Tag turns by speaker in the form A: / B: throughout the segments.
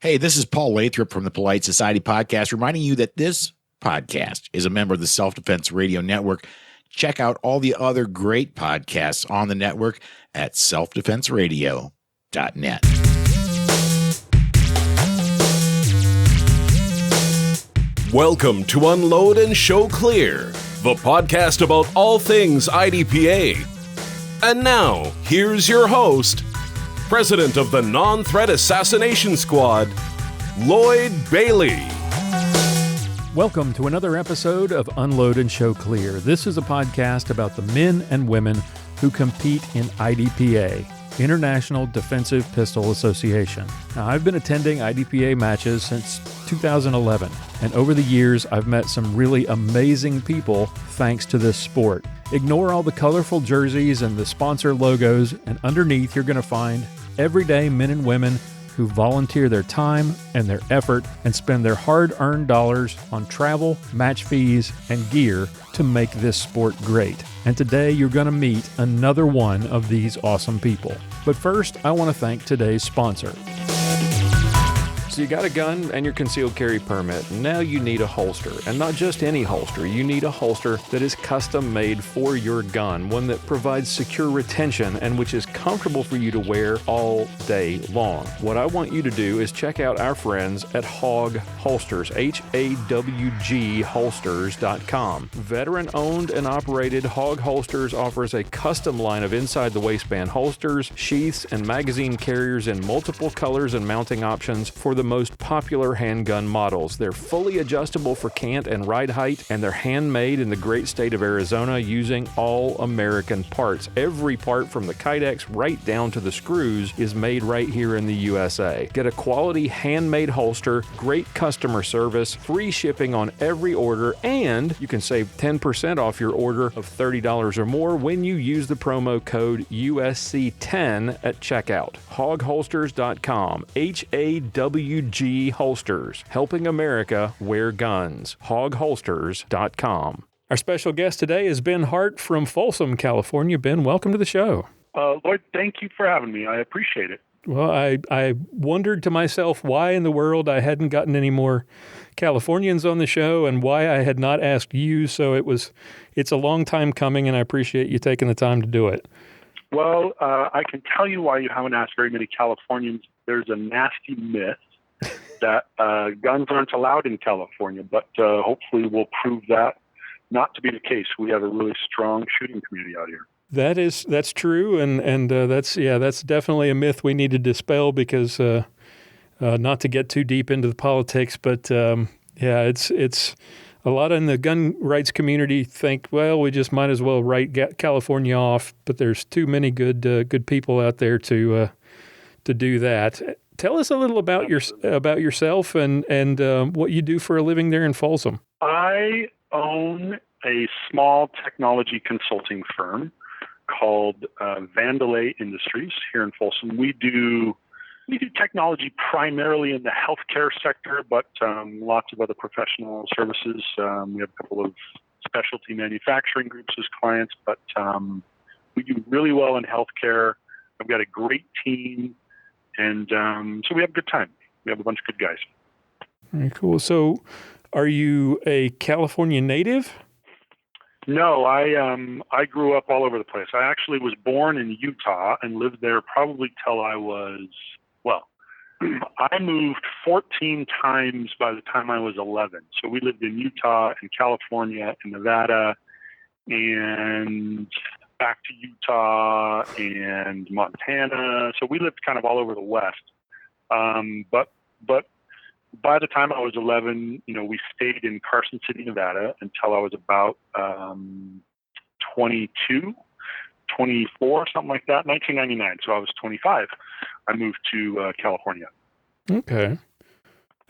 A: Hey, this is Paul Lathrop from the Polite Society Podcast, reminding you that this podcast is a member of the Self-Defense Radio Network. Check out all the other great podcasts on the network at selfdefenseradio.net.
B: Welcome to Unload and Show Clear, the podcast about all things IDPA. And now, here's your host, President of the Non-Threat Assassination Squad, Lloyd Bailey.
C: Welcome to another episode of Unload and Show Clear. This is a podcast about the men and women who compete in IDPA, International Defensive Pistol Association. Now, I've been attending IDPA matches since 2011, and over the years, I've met some really amazing people thanks to this sport. Ignore all the colorful jerseys and the sponsor logos, and underneath you're going to find everyday men and women who volunteer their time and their effort and spend their hard-earned dollars on travel, match fees, and gear to make this sport great. And today you're going to meet another one of these awesome people. But first, I want to thank today's sponsor. So you got a gun and your concealed carry permit. Now you need a holster, and not just any holster. You need a holster that is custom made for your gun, one that provides secure retention and which is comfortable for you to wear all day long. What I want you to do is check out our friends at Hog Holsters, HAWG holsters.com. Veteran owned and operated, Hog Holsters offers a custom line of inside the waistband holsters, sheaths, and magazine carriers in multiple colors and mounting options for the most popular handgun models. They're fully adjustable for cant and ride height, and they're handmade in the great state of Arizona using all American parts. Every part from the Kydex right down to the screws is made right here in the USA. Get a quality handmade holster, great customer service, free shipping on every order, and you can save 10% off your order of $30 or more when you use the promo code USC10 at checkout. HogHolsters.com, HAWG holsters, helping America wear guns. HogHolsters.com. Our special guest today is Ben Hardt from Folsom, California. Ben, welcome to the show.
D: Lloyd, thank you for having me. I appreciate it.
C: Well, I wondered to myself why in the world I hadn't gotten any more Californians on the show and why I had not asked you. So it's a long time coming, and I appreciate you taking the time to do it.
D: Well, I can tell you why you haven't asked very many Californians. There's a nasty myth that guns aren't allowed in California, but hopefully we'll prove that not to be the case. We have a really strong shooting community out here.
C: That's true, and that's definitely a myth we need to dispel because not to get too deep into the politics, but it's a lot in the gun rights community think, well, we just might as well write California off, but there's too many good people out there to do that. Tell us a little about yourself and what you do for a living there in Folsom.
D: I own a small technology consulting firm called Vandelay Industries here in Folsom. We do technology primarily in the healthcare sector, but lots of other professional services. We have a couple of specialty manufacturing groups as clients, but we do really well in healthcare. I've got a great team. And so we have a good time. We have a bunch of good guys.
C: Very cool. So are you a California native?
D: No, I grew up all over the place. I actually was born in Utah and lived there probably till I moved 14 times by the time I was 11. So we lived in Utah and California and Nevada and back to Utah and Montana. So we lived kind of all over the West. But by the time I was 11, we stayed in Carson City, Nevada until I was about 22, 24, something like that, 1999. So I was 25. I moved to California.
C: Okay.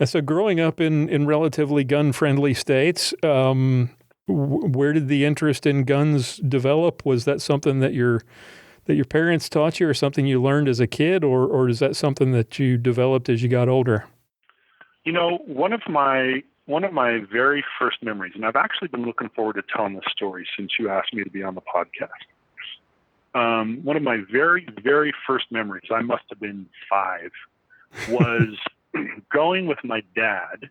C: So growing up in relatively gun-friendly states, where did the interest in guns develop? Was that something that your parents taught you or something you learned as a kid, or is that something that you developed as you got older?
D: One of my very first memories, and I've actually been looking forward to telling this story since you asked me to be on the podcast. One of my very, very first memories, I must have been 5, was going with my dad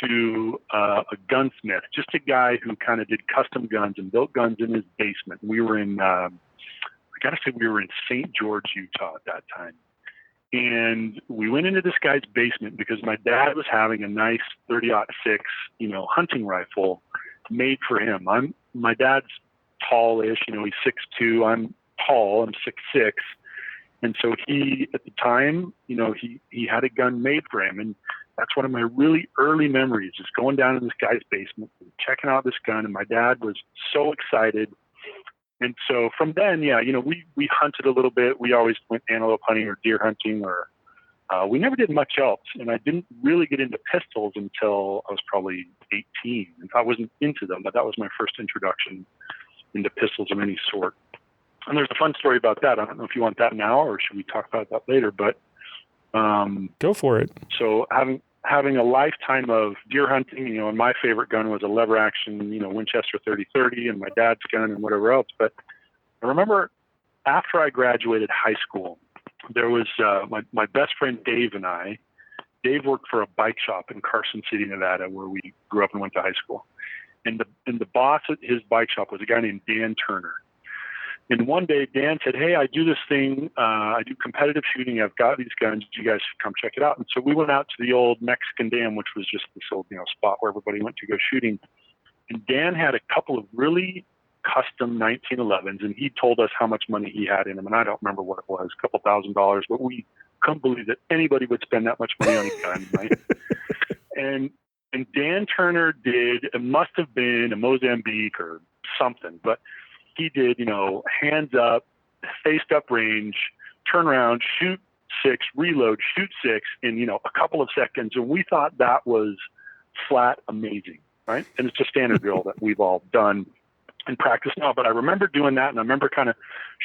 D: to a gunsmith, just a guy who kind of did custom guns and built guns in his basement. We were in, I got to say, we were in St. George, Utah at that time. And we went into this guy's basement because my dad was having a nice 30-06, hunting rifle made for him. My dad's tallish, he's 6'2". I'm tall, I'm 6'6". And so he, at the time, he had a gun made for him. And that's one of my really early memories, is going down in this guy's basement and checking out this gun. And my dad was so excited. And so from then, we hunted a little bit. We always went antelope hunting or deer hunting, or we never did much else. And I didn't really get into pistols until I was probably 18. And I wasn't into them, but that was my first introduction into pistols of any sort. And there's a fun story about that. I don't know if you want that now or should we talk about that later, but
C: go for it.
D: So having a lifetime of deer hunting, and my favorite gun was a lever action, Winchester 30-30, and my dad's gun and whatever else. But I remember after I graduated high school, there was my best friend Dave and I. Dave worked for a bike shop in Carson City, Nevada, where we grew up and went to high school. And the boss at his bike shop was a guy named Dan Turner. And one day Dan said, "Hey, I do this thing. I do competitive shooting. I've got these guns. You guys should come check it out." And so we went out to the old Mexican Dam, which was just this old, spot where everybody went to go shooting. And Dan had a couple of really custom 1911s, and he told us how much money he had in them. And I don't remember what it was, a couple $1,000s, but we couldn't believe that anybody would spend that much money on a gun, right? And Dan Turner did, it must have been a Mozambique or something, but he did, hands up, faced up range, turn around, shoot 6, reload, shoot 6 in, a couple of seconds. And we thought that was flat amazing, right? And it's a standard drill that we've all done and practice now. But I remember doing that, and I remember kind of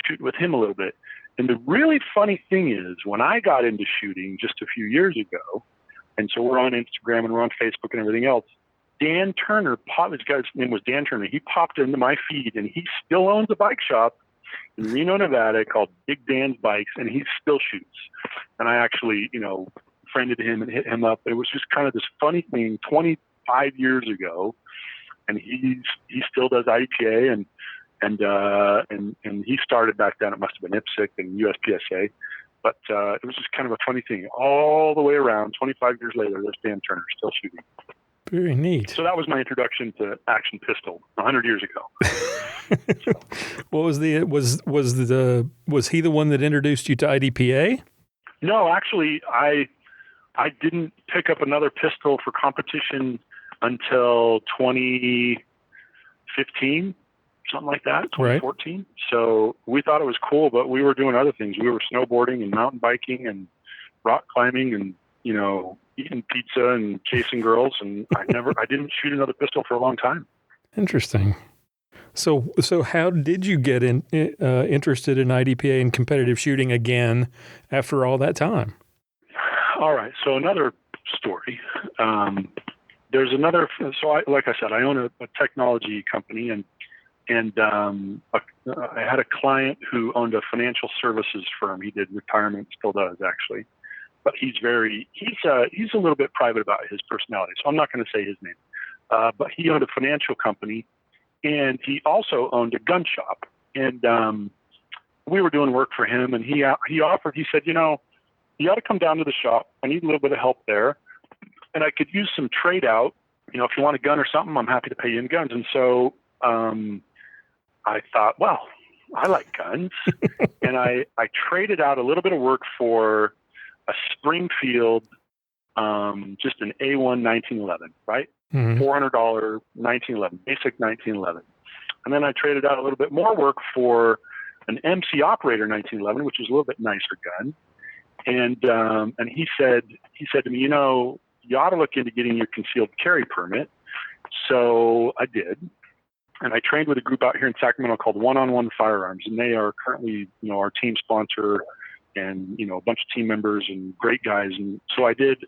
D: shooting with him a little bit. And the really funny thing is, when I got into shooting just a few years ago, and so we're on Instagram and we're on Facebook and everything else, Dan Turner, this guy's name was Dan Turner, he popped into my feed, and he still owns a bike shop in Reno, Nevada called Big Dan's Bikes, and he still shoots. And I actually, friended him and hit him up. It was just kind of this funny thing 25 years ago, and he still does IDPA, and he started back then. It must have been IPSC and USPSA. But it was just kind of a funny thing. All the way around, 25 years later, there's Dan Turner still shooting.
C: Very neat.
D: So that was my introduction to action pistol 100 years ago.
C: What was was he the one that introduced you to IDPA?
D: No, actually, I didn't pick up another pistol for competition until 2015, something like that, 2014. Right. So we thought it was cool, but we were doing other things. We were snowboarding and mountain biking and rock climbing and, eating pizza and chasing girls. And I didn't shoot another pistol for a long time.
C: Interesting. So how did you get interested in IDPA and competitive shooting again after all that time? All right.
D: So another story. There's another. So like I said, I own a technology company, and I had a client who owned a financial services firm. He did retirement, still does actually, but he's a little bit private about his personality. So I'm not going to say his name, but he owned a financial company, and he also owned a gun shop. And we were doing work for him, and he offered. He said, you ought to come down to the shop. I need a little bit of help there, and I could use some trade out. If you want a gun or something, I'm happy to pay you in guns. And so I thought, well, I like guns. And I traded out a little bit of work for a Springfield, just an A1 1911, right? Mm-hmm. $400 1911, basic 1911. And then I traded out a little bit more work for an MC Operator 1911, which is a little bit nicer gun. And he said to me, you ought to look into getting your concealed carry permit. So I did. And I trained with a group out here in Sacramento called One-on-One Firearms. And they are currently, our team sponsor and, a bunch of team members and great guys. And so I did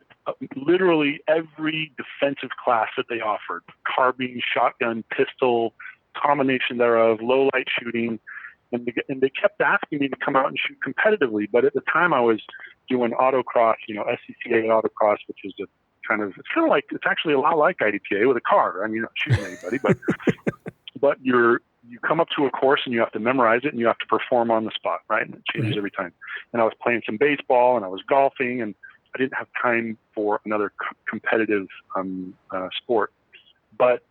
D: literally every defensive class that they offered: carbine, shotgun, pistol, combination thereof, low light shooting. And they kept asking me to come out and shoot competitively. But at the time I was doing autocross, SCCA autocross, which is it's kind of like, it's actually a lot like IDPA with a car. I mean, you're not shooting anybody, but you come up to a course and you have to memorize it and you have to perform on the spot, right? And it changes every time. And I was playing some baseball and I was golfing, and I didn't have time for another competitive sport. But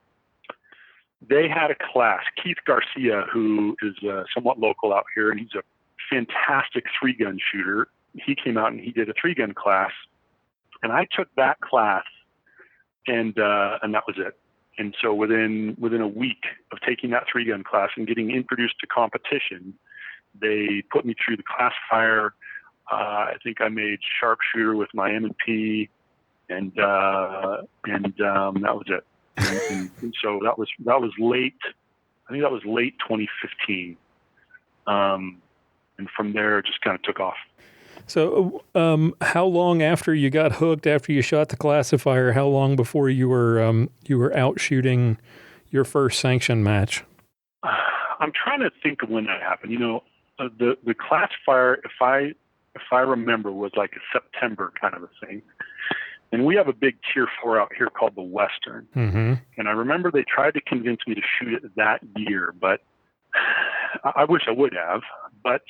D: they had a class, Keith Garcia, who is somewhat local out here, and he's a fantastic 3-gun shooter. He came out and he did a 3-gun class, and I took that class, and that was it. And so within a week of taking that 3-gun class and getting introduced to competition, they put me through the classifier. I think I made sharpshooter with my M&P, and that was it. And so that was late. I think that was late 2015. And from there, it just kind of took off.
C: So how long after you got hooked, after you shot the classifier, how long before you were out shooting your first sanctioned match?
D: I'm trying to think of when that happened. The classifier, if I remember, was like a September kind of a thing. And we have a big Tier 4 out here called the Western. Mm-hmm. And I remember they tried to convince me to shoot it that year, but I wish I would have. But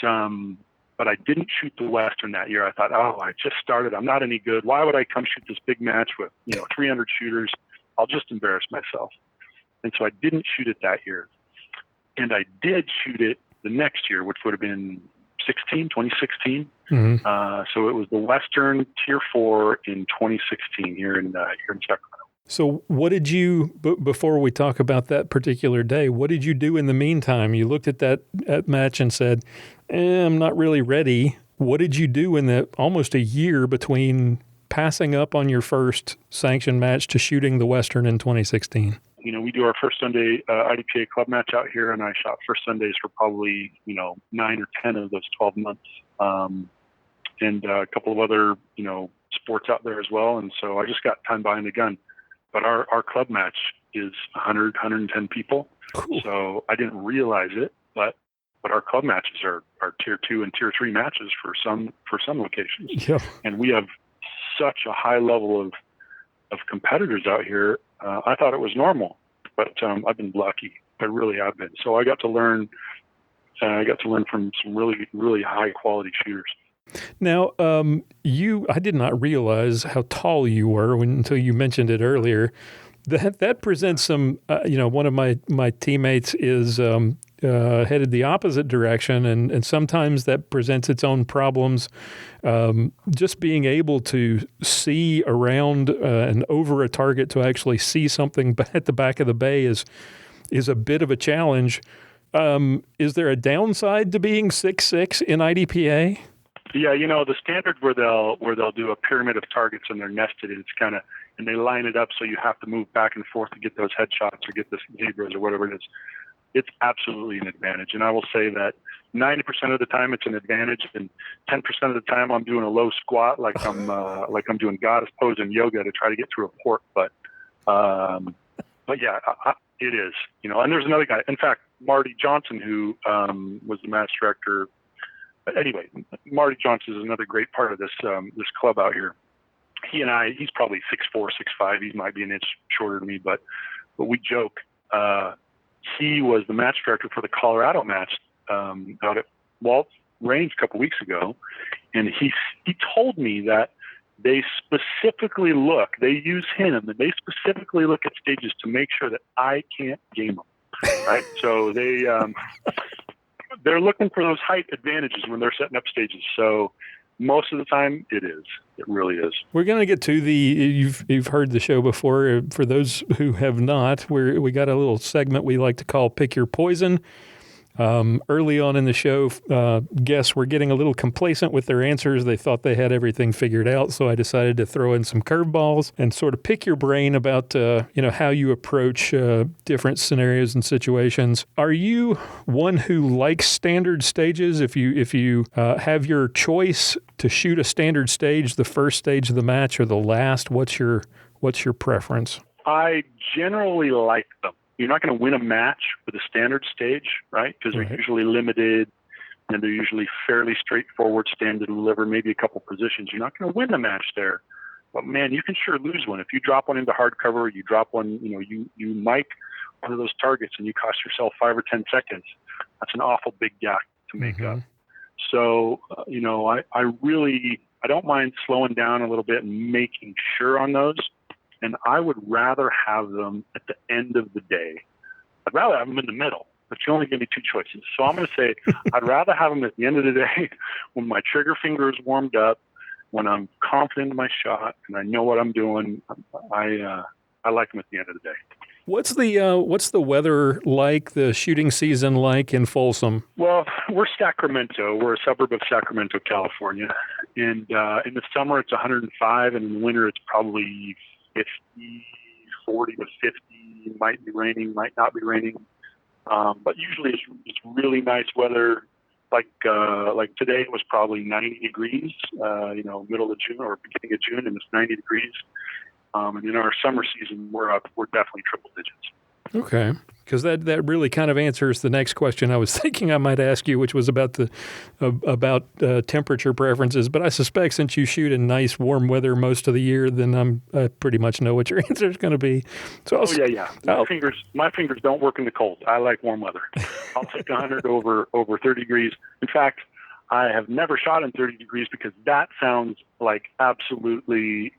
D: I didn't shoot the Western that year. I thought, I just started. I'm not any good. Why would I come shoot this big match with 300 shooters? I'll just embarrass myself. And so I didn't shoot it that year. And I did shoot it the next year, which would have been 2016. Mm-hmm. So it was the Western Tier 4 in 2016 here in Sacramento.
C: So what did you, before we talk about that particular day, what did you do in the meantime? You looked at that match and said, I'm not really ready. What did you do in the almost a year between passing up on your first sanctioned match to shooting the Western in 2016?
D: We do our first Sunday IDPA club match out here, and I shot first Sundays for probably, 9 or 10 of those 12 months. And a couple of other, sports out there as well. And so I just got time behind the gun. But our club match is 100, 110 people. Cool. So I didn't realize it, but our club matches are Tier 2 and Tier 3 matches for some locations. Yeah. And we have such a high level of competitors out here. I thought it was normal, but I've been lucky. I really have been. So I got to learn from some really, really high quality shooters.
C: Now, I did not realize how tall you were until you mentioned it earlier. That presents some, one of my teammates is headed the opposite direction, and sometimes that presents its own problems. Just being able to see around and over a target to actually see something at the back of the bay is a bit of a challenge. Is there a downside to being 6'6" in IDPA?
D: Yeah, the standard where they'll do a pyramid of targets and they're nested, and they line it up so you have to move back and forth to get those headshots or get the zebras or whatever it is. It's absolutely an advantage. And I will say that 90% of the time it's an advantage, and 10% of the time I'm doing a low squat like I'm doing goddess pose in yoga to try to get through a port. But yeah, it is. And there's another guy. In fact, Marty Johnson, who was the match director. Anyway, Marty Johnson is another great part of this club out here. He's probably 6'4", 6'5". He might be an inch shorter than me, but we joke. He was the match director for the Colorado match out at Walt's Range a couple weeks ago, and he told me that they use him, and they specifically look at stages to make sure that I can't game them. Right? So they're looking for those height advantages when they're setting up stages. So most of the time it is. It really is. We're
C: going to get to you've heard the show before. For those who have not, we got a little segment we like to call Pick Your Poison. Early on in the show, guests were getting a little complacent with their answers. They thought they had everything figured out, so I decided to throw in some curveballs and sort of pick your brain about how you approach different scenarios and situations. Are you one who likes standard stages? If you have your choice to shoot a standard stage, the first stage of the match or the last, what's your preference?
D: I generally like them. You're not going to win a match with a standard stage, right? Because they're usually limited. and they're usually fairly straightforward, stand and deliver, maybe a couple positions. You're not going to win the match there, but man, you can sure lose one. If you drop one into hardcover, you drop one, you mic one of those targets and you cost yourself 5 or 10 seconds. That's an awful big gap to make up. So, I don't mind slowing down a little bit and making sure on those. And I would rather have them at the end of the day. I'd rather have them in the middle, but you only give me 2 choices. So I'm going to say I'd rather have them at the end of the day when my trigger finger is warmed up, when I'm confident in my shot and I know what I'm doing. I like them at the end of the day.
C: What's the weather like, the shooting season like in Folsom?
D: Well, we're Sacramento. We're a suburb of Sacramento, California. And in the summer, it's 105, and in the winter, it's probably 50, 40 to 50. It might be raining, might not be raining. But usually it's really nice weather. Like today was probably 90 degrees, middle of June or beginning of June, and it's 90 degrees. And in our summer season, we're definitely triple digits.
C: Okay, because that really kind of answers the next question I was thinking I might ask you, which was about temperature preferences. But I suspect since you shoot in nice warm weather most of the year, then I pretty much know what your answer is going to be. So
D: yeah. My fingers don't work in the cold. I like warm weather. I'll take 100 over 30 degrees. In fact, I have never shot in 30 degrees because that sounds like absolutely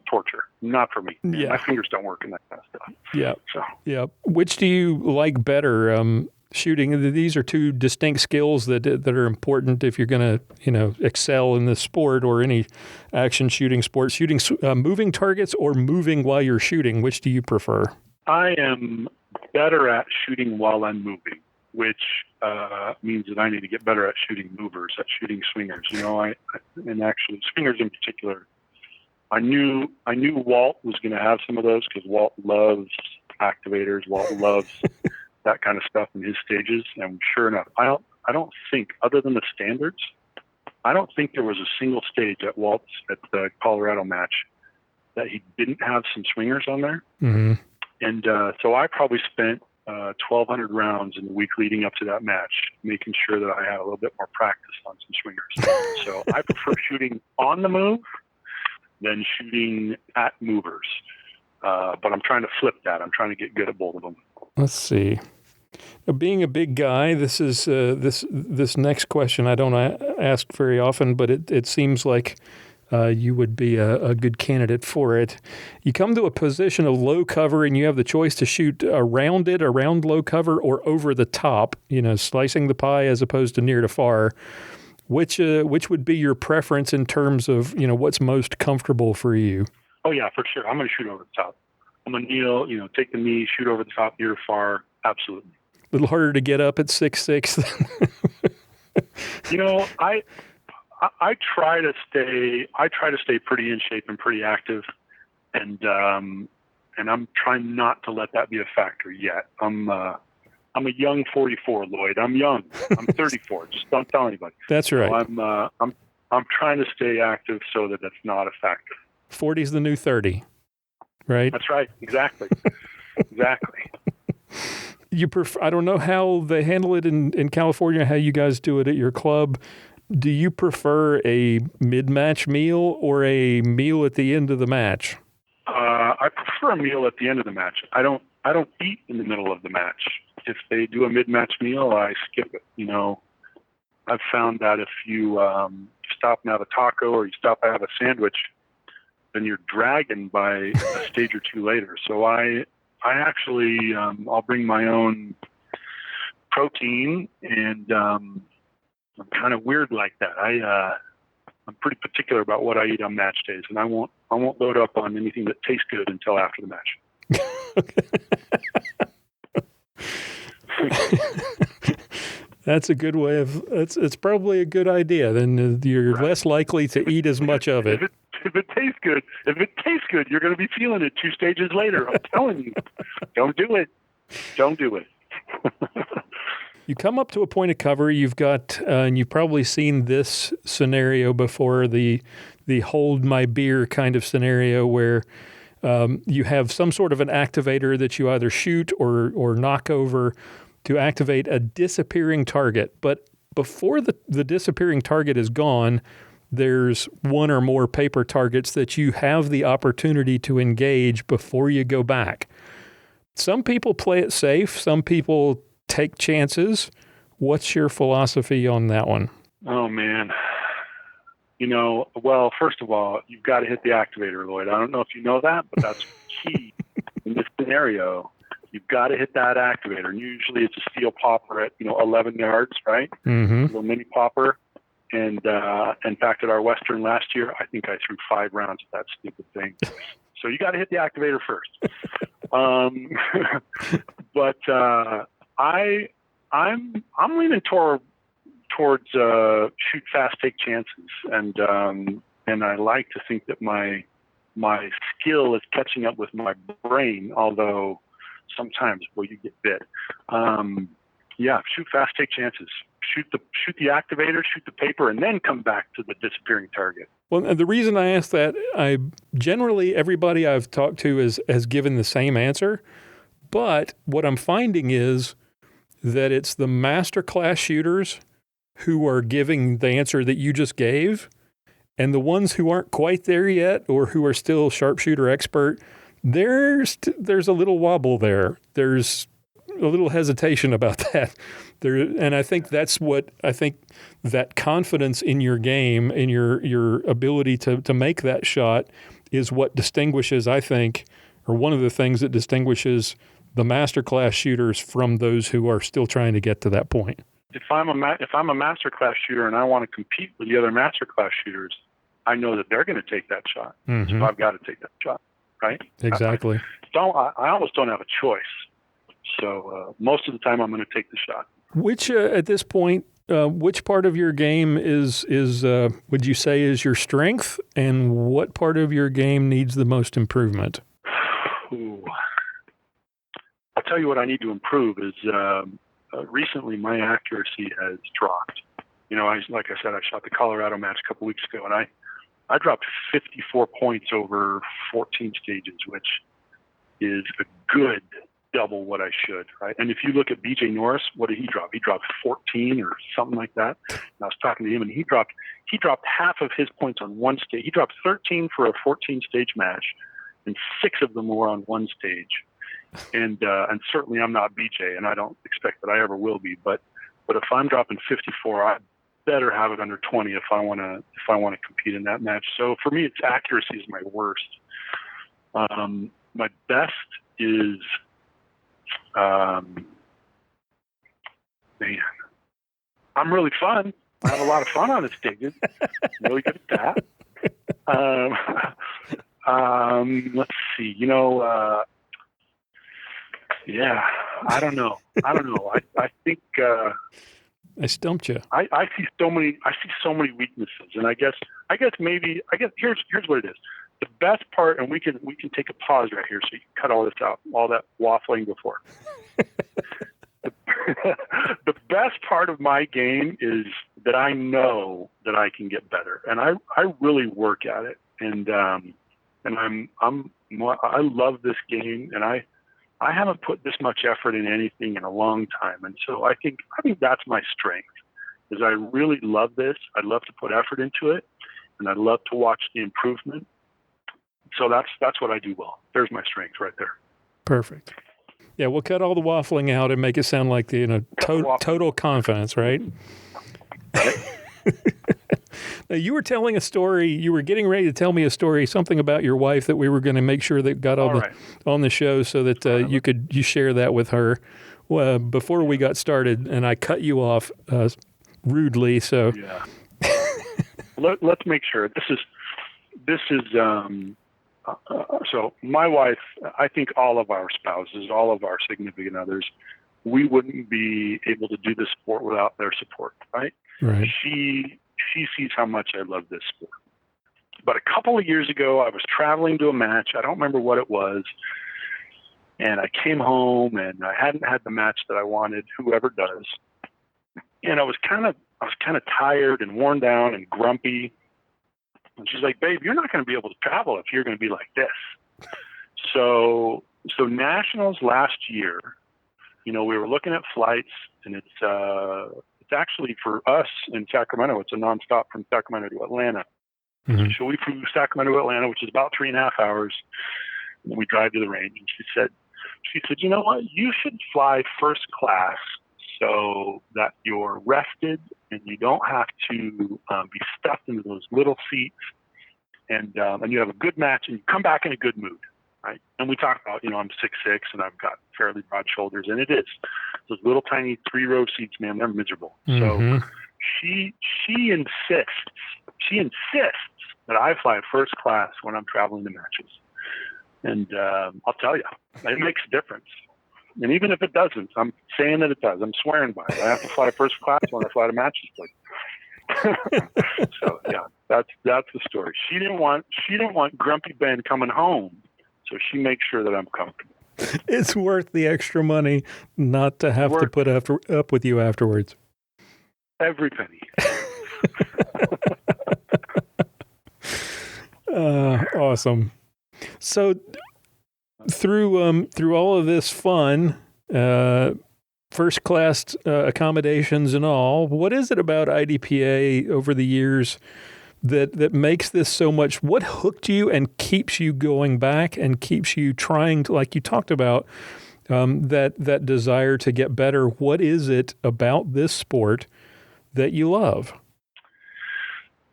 D: torture. Not for me.
C: Yeah.
D: My fingers don't work in that kind of stuff.
C: Yeah.
D: So.
C: Yeah. Which do you like better? Shooting. These are 2 distinct skills that are important if you're going to excel in this sport or any action shooting sport. Shooting moving targets or moving while you're shooting. Which do you prefer? I
D: am better at shooting while I'm moving, which means that I need to get better at shooting movers, at shooting swingers. And actually swingers in particular. I knew Walt was going to have some of those because Walt loves activators. Walt loves that kind of stuff in his stages. And sure enough, I don't think, other than the standards, I don't think there was a single stage at the Colorado match that he didn't have some swingers on there.
C: Mm-hmm.
D: And so I probably spent 1,200 rounds in the week leading up to that match, making sure that I had a little bit more practice on some swingers. So I prefer shooting on the move than shooting at movers. But I'm trying to flip that. I'm trying to get good at both of them.
C: Let's see. Now, being a big guy, this is this next question I don't ask very often, but it seems like you would be a good candidate for it. You come to a position of low cover and you have the choice to shoot around low cover or over the top, slicing the pie as opposed to near to far. Which would be your preference in terms of, what's most comfortable for you?
D: Oh, yeah, for sure. I'm going to shoot over the top. I'm going to kneel, take the knee, shoot over the top, near to far. Absolutely.
C: A little harder to get up at 6'6".
D: I try to stay pretty in shape and pretty active, and I'm trying not to let that be a factor yet. I'm a young 44, Lloyd. I'm young. I'm 34. Just don't tell anybody.
C: That's right.
D: So I'm trying to stay active so that it's not a factor.
C: 40's the new 30, right?
D: That's right. Exactly. Exactly.
C: I don't know how they handle it in California, how you guys do it at your club. Do you prefer a mid-match meal or a meal at the end of the match?
D: I prefer a meal at the end of the match. I don't eat in the middle of the match. If they do a mid-match meal, I skip it. I've found that if you stop and have a taco or you stop and have a sandwich, then you're dragging by a stage or two later. So I actually I'll bring my own protein, and I'm kind of weird like that. I'm pretty particular about what I eat on match days, and I won't load up on anything that tastes good until after the match.
C: That's a good way of. It's probably a good idea. Then you're
D: right.
C: Less likely to eat as much of it.
D: If it tastes good, you're going to be feeling it 2 stages later. I'm telling you, don't do it. Don't do it.
C: You come up to a point of cover. You've got, and you've probably seen this scenario before, the hold my beer kind of scenario where you have some sort of an activator that you either shoot or knock over to activate a disappearing target. But before the disappearing target is gone, there's one or more paper targets that you have the opportunity to engage before you go back. Some people play it safe. Some people take chances. What's your philosophy on that one?
D: Oh, man. Well, first of all, you've got to hit the activator, Lloyd. I don't know if you know that, but that's key in this scenario. You've got to hit that activator. And usually it's a steel popper at, 11 yards, right?
C: Mm-hmm.
D: A little mini popper. And in fact, at our Western last year, I think I threw 5 rounds at that stupid thing. So you got to hit the activator first. But I'm leaning towards shoot fast, take chances, and I like to think that my skill is catching up with my brain. Although sometimes, you get bit. Shoot fast, take chances. Shoot the activator, shoot the paper, and then come back to the disappearing target.
C: Well, the reason I ask that, generally everybody I've talked to has given the same answer, but what I'm finding is that it's the masterclass shooters who are giving the answer that you just gave, and the ones who aren't quite there yet or who are still sharpshooter expert, there's a little wobble there. There's a little hesitation about that. And I think that confidence in your game, in your ability to make that shot is what distinguishes, I think, or one of the things that distinguishes the masterclass shooters from those who are still trying to get to that point.
D: If I'm a masterclass shooter and I want to compete with the other masterclass shooters, I know that they're going to take that shot.
C: Mm-hmm.
D: So I've got to take that shot, right?
C: Exactly.
D: I almost don't have a choice. So most of the time I'm going to take the shot.
C: Which, at this point, which part of your game is would you say is your strength, and what part of your game needs the most improvement?
D: Ooh. I'll tell you what I need to improve is recently my accuracy has dropped. Like I said, I shot the Colorado match a couple weeks ago, and I dropped 54 points over 14 stages, which is a good double what I should, right? And if you look at BJ Norris, what did he drop? He dropped 14 or something like that. And I was talking to him, and he dropped half of his points on one stage. He dropped 13 for a 14-stage match, and 6 of them were on one stage. And certainly I'm not BJ, and I don't expect that I ever will be. But if I'm dropping 54, I better have it under 20 if I want to compete in that match. So for me, it's accuracy is my worst. My best is I'm really fun. I have a lot of fun on the stages. I'm really good at that. Let's see. I don't know. I think
C: I stumped you.
D: I see so many weaknesses, and I guess here's what it is. The best part, and we can take a pause right here so you can cut all this out, all that waffling before. The best part of my game is that I know that I can get better, and I really work at it, and I love this game, and I haven't put this much effort in anything in a long time, and so I think that's my strength. Is I really love this. I love to put effort into it, and I love to watch the improvement. So that's what I do well. There's my strength right there.
C: Perfect. Yeah, we'll cut all the waffling out and make it sound like total confidence, right? Now, you were telling a story. You were getting ready to tell me a story, something about your wife that we were going to make sure that got on the show, so that you share that with her. Well, before we got started, and I cut you off rudely. So
D: yeah. Let's make sure this is. So my wife, I think all of our spouses, all of our significant others, we wouldn't be able to do this sport without their support, right?
C: Right.
D: She sees how much I love this sport. But a couple of years ago, I was traveling to a match. I don't remember what it was. And I came home, and I hadn't had the match that I wanted, whoever does. And I was kind of tired and worn down and grumpy. And she's like, "Babe, you're not going to be able to travel if you're going to be like this." So nationals last year, we were looking at flights, and it's It's actually, for us in Sacramento, it's a nonstop from Sacramento to Atlanta.
C: Mm-hmm.
D: So we flew Sacramento to Atlanta, which is about 3.5 hours. And then we drive to the range. And she said, you know what? You should fly first class so that you're rested and you don't have to be stuffed into those little seats, and you have a good match and you come back in a good mood, right? And we talked about, I'm 6'6" and I've got fairly broad shoulders, and it is those little tiny 3-row seats, man, they're miserable.
C: Mm-hmm.
D: So she insists that I fly first class when I'm traveling to matches. And I'll tell you, it makes a difference. And even if it doesn't, I'm saying that it does. I'm swearing by it. I have to fly first class when I fly to matches. So yeah, that's the story. She didn't want Grumpy Ben coming home, so she makes sure that I'm comfortable.
C: It's worth the extra money not to have to put up with you afterwards.
D: Every penny.
C: Awesome. So through all of this fun, first class accommodations and all, what is it about IDPA over the years that makes this so much? What hooked you and keeps you going back and keeps you trying to, like you talked about, that desire to get better? What is it about this sport that you love?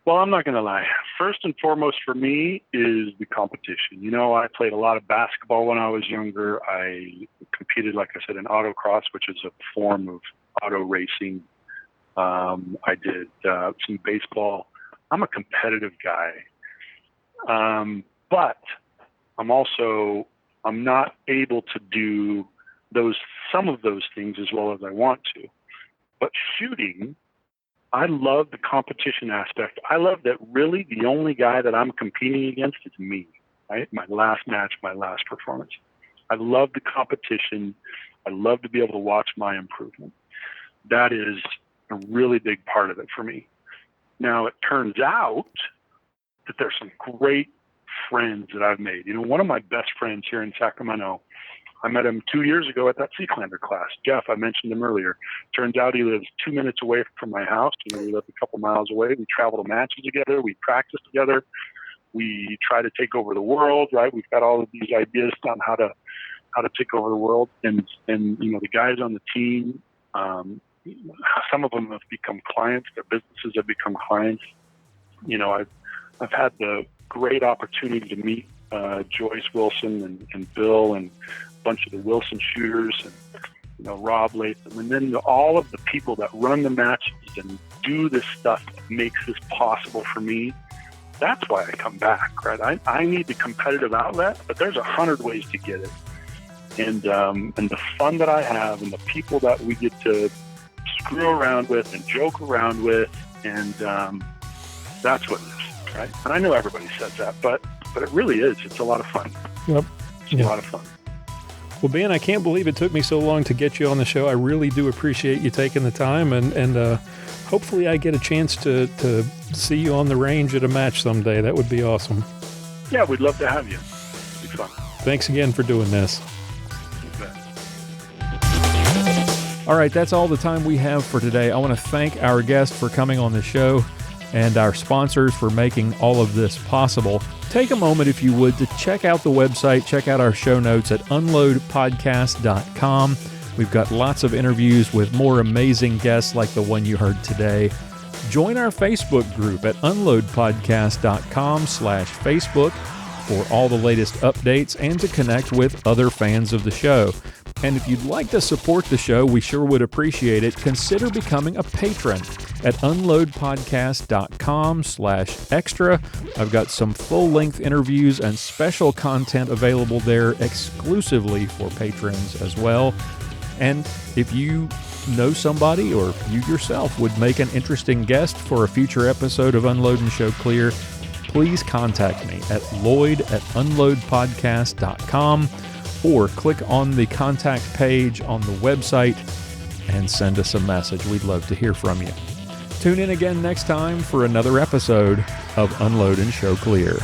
D: Well, I'm not going to lie. First and foremost for me is the competition. I played a lot of basketball when I was younger. I competed, like I said, in autocross, which is a form of auto racing. I did some baseball. I'm a competitive guy. But I'm not able to do some of those things as well as I want to. But shooting, I love the competition aspect. I love that really the only guy that I'm competing against is me, right? My last match, my last performance. I love the competition. I love to be able to watch my improvement. That is a really big part of it for me. Now, it turns out that there's some great friends that I've made. One of my best friends here in Sacramento, I met him 2 years ago at that Seaclander class. Jeff, I mentioned him earlier. Turns out he lives 2 minutes away from my house. We live a couple miles away. We travel to matches together. We practice together. We try to take over the world, right? We've got all of these ideas on how to take over the world. And the guys on the team, some of them have become clients. Their businesses have become clients. I've had the great opportunity to meet Joyce Wilson and Bill and a bunch of the Wilson shooters and Rob Latham, and then all of the people that run the matches and do this stuff that makes this possible for me. That's why I come back, right? I need the competitive outlet, but there's 100 ways to get it. And the fun that I have and the people that we get to screw around with and joke around with, and that's what it is, right? And I know everybody says that, but it really is. It's a lot of fun.
C: Yep.
D: It's a lot of fun.
C: Well, Ben, I can't believe it took me so long to get you on the show. I really do appreciate you taking the time, and hopefully I get a chance to see you on the range at a match someday. That would be awesome.
D: Yeah, we'd love to have you. It'd be fun.
C: Thanks again for doing this. All right, that's all the time we have for today. I want to thank our guest for coming on the show and our sponsors for making all of this possible. Take a moment, if you would, to check out the website, check out our show notes at unloadpodcast.com. We've got lots of interviews with more amazing guests like the one you heard today. Join our Facebook group at unloadpodcast.com/Facebook for all the latest updates and to connect with other fans of the show. And if you'd like to support the show, we sure would appreciate it. Consider becoming a patron at unloadpodcast.com/extra. I've got some full-length interviews and special content available there exclusively for patrons as well. And if you know somebody or you yourself would make an interesting guest for a future episode of Unload and Show Clear, please contact me at lloyd@unloadpodcast.com or click on the contact page on the website and send us a message. We'd love to hear from you. Tune in again next time for another episode of Unload and Show Clear.